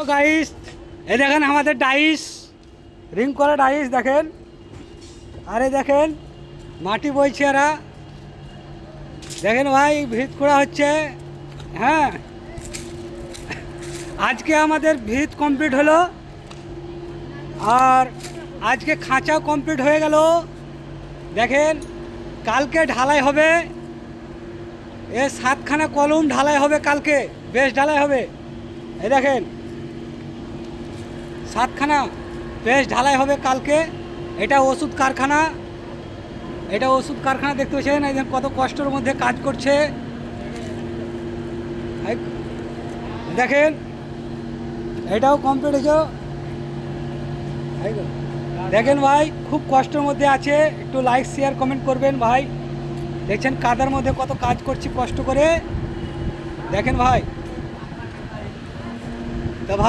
তো গাইস, এই দেখেন আমাদের ডাইস, রিং করা ডাইস দেখেন। আরে দেখেন মাটি বইছে এরা, দেখেন ভাই ভিত করা হচ্ছে। হ্যাঁ, আজকে আমাদের ভিত কমপ্লিট হলো, আর আজকে খাঁচাও কমপ্লিট হয়ে গেল। দেখেন কালকে ঢালাই হবে, এ 7খানা কলম ঢালাই হবে কালকে, বেশ ঢালাই হবে। এই দেখেন 7খানা বেশ ঢালাই হবে কালকে। এটা ওষুধ কারখানা, এটা ওষুধ কারখানা দেখতে পাচ্ছেন, এই কত কষ্টের মধ্যে কাজ করছে। দেখেন এটাও কমপ্লিট হয়েছে। দেখেন ভাই খুব কষ্টের মধ্যে আছে, একটু লাইক শেয়ার কমেন্ট করবেন ভাই। দেখছেন কাদার মধ্যে কত কাজ করছি কষ্ট করে, দেখেন ভাই।